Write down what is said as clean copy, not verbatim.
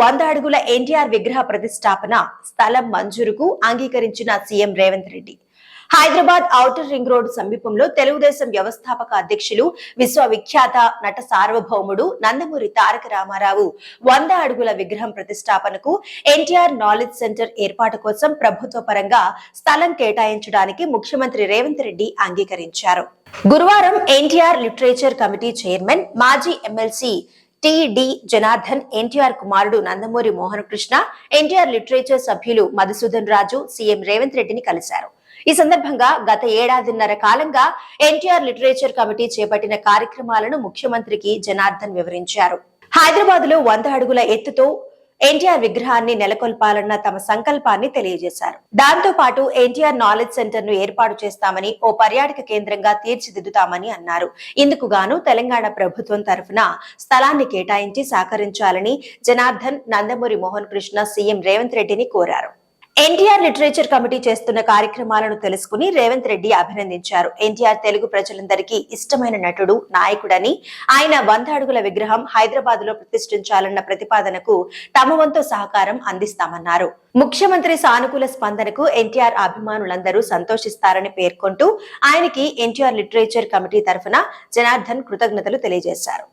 100 అడుగుల ఎన్టీఆర్ విగ్రహ ప్రతిష్టాపన స్థలం మంజూరుకు అంగీకరించిన CM Revanth Reddy. Hyderabad outer ring road సమీపంలో తెలుగుదేశం వ్యవస్థాపక అధ్యక్షులు విశ్వవిఖ్యాత నట సార్వభౌముడు నందమూరి తారక రామారావు 100 అడుగుల విగ్రహం ప్రతిష్టాపనకు ఎన్టీఆర్ నాలెడ్జ్ సెంటర్ ఏర్పాటు కోసం ప్రభుత్వ పరంగా స్థలం కేటాయించడానికి ముఖ్యమంత్రి రేవంత్ రెడ్డి అంగీకరించారు. గురువారం ఎన్టీఆర్ లిటరేచర్ కమిటీ చైర్మన్ మాజీ ఎమ్మెల్సీ టి.డి. జనార్దన్, ఎన్టీఆర్ కుమారుడు నందమూరి మోహన కృష్ణ, ఎన్టీఆర్ లిటరేచర్ సభ్యులు మధుసూదన్ రాజు సీఎం రేవంత్ రెడ్డిని కలిశారు. ఈ సందర్భంగా గత ఏడాదిన్నర కాలంగా ఎన్టీఆర్ లిటరేచర్ కమిటీ చేపట్టిన కార్యక్రమాలను ముఖ్యమంత్రికి జనార్దన్ వివరించారు. హైదరాబాద్ లో 100 అడుగుల ఎత్తుతో ఎన్టీఆర్ విగ్రహాన్ని నెలకొల్పాలన్న తమ సంకల్పాన్ని తెలియజేశారు. దాంతో పాటు ఎన్టీఆర్ నాలెడ్జ్ సెంటర్ ను ఏర్పాటు చేస్తామని, ఓ పర్యాటక కేంద్రంగా తీర్చిదిద్దుతామని అన్నారు. ఇందుకు గాను తెలంగాణ ప్రభుత్వం తరఫున స్థలాన్ని కేటాయించి సహకరించాలని జనార్దన్, నందమూరి మోహన్ కృష్ణ సీఎం రేవంత్ రెడ్డిని కోరారు. ఎన్టీఆర్ లిటరేచర్ కమిటీ చేస్తున్న కార్యక్రమాలను తెలుసుకుని రేవంత్ రెడ్డి అభినందించారు. ఎన్టీఆర్ తెలుగు ప్రజలందరికీ ఇష్టమైన నటుడు, నాయకుడని, ఆయన 100 అడుగుల విగ్రహం హైదరాబాద్ లో ప్రతిష్ఠించాలన్న ప్రతిపాదనకు తమ వంతు సహకారం అందిస్తామన్నారు. ముఖ్యమంత్రి సానుకూల స్పందనకు ఎన్టీఆర్ అభిమానులందరూ సంతోషిస్తారని పేర్కొంటూ ఆయనకి ఎన్టీఆర్ లిటరేచర్ కమిటీ తరఫున జనార్దన్ కృతజ్ఞతలు తెలియజేశారు.